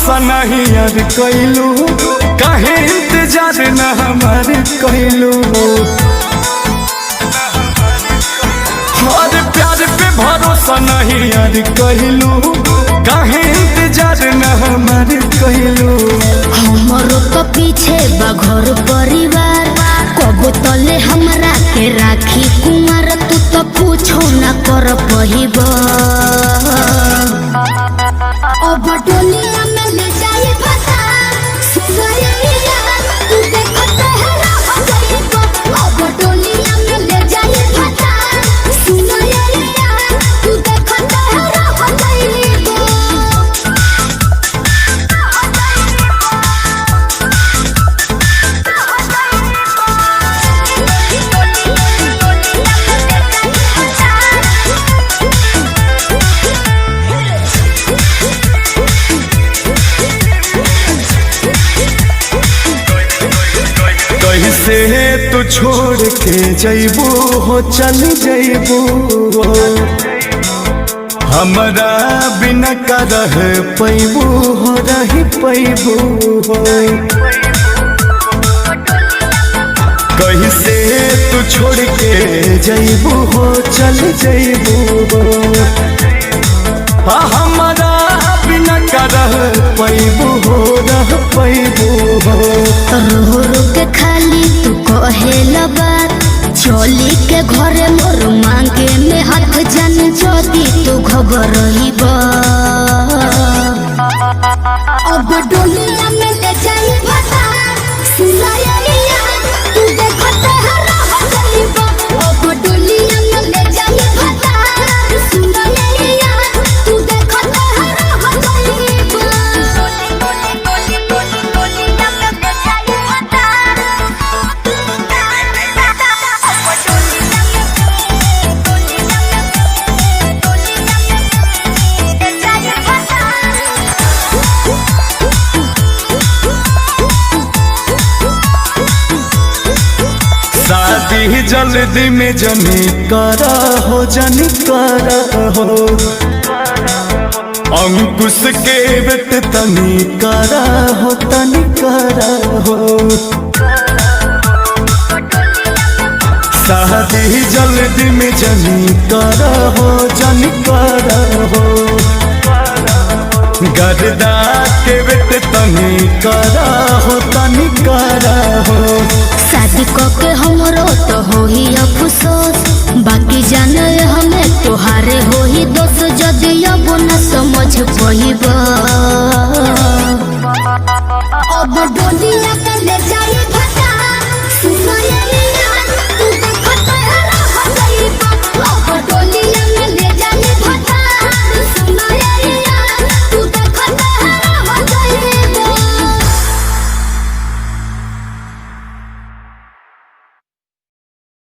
भरोसा नहीं यार कैलू, काहे इंतजार न हमार कैलू। हमारे प्यार पे भरोसा नहीं यार कैलू, काहे इंतजार न हमार कैलू। हमरो तो पीछे बघर परिवार, कब तले हमरा के राखी कुमार। तू तो पूछो न कर पहिब, अब डोलिया में ले जाए फसा सुगरिया। तू देखते है रह जाइब, अब डोलिया में ले जाए फसा सुगरिया। तू देखते है रह जाइब। कैसे तू छोड़ के जैबू हो, चल जैबू हमरा बिना का रह पैबू हो, रही पैबू हो। कैसे तू छोड़ के जैबू हो, चल जैबू हो हमरा बिना का रह पैबू हो, रह पैबू हो। रो रो के खाली तू कहेला बात, चोली के घरे मोर मांगे में हाथ जन जोदी तू घबराइब। अब डोलिया में ले जाई फसा सुनाइया। तू देखते है रह जाइब, अब डोलिया में ले जाई फसा सुनाइया। तू देखते है रह जाइब। शादी जल्दी में जनी करा हो, जनी करा हो। अंकुश के बेट तनी करा हो, तनी करा हो। शादी जल्दी में जनी करा हो, जनी करा हो। गर्दा के बेट तनी करा हो, तनी करा हो। शादी के हमरो तो हो ही अफसोस, बाकी जाने हमें तोहारे हो ही दोस्त। जदि अब न समझ पहिब, अब डोलिया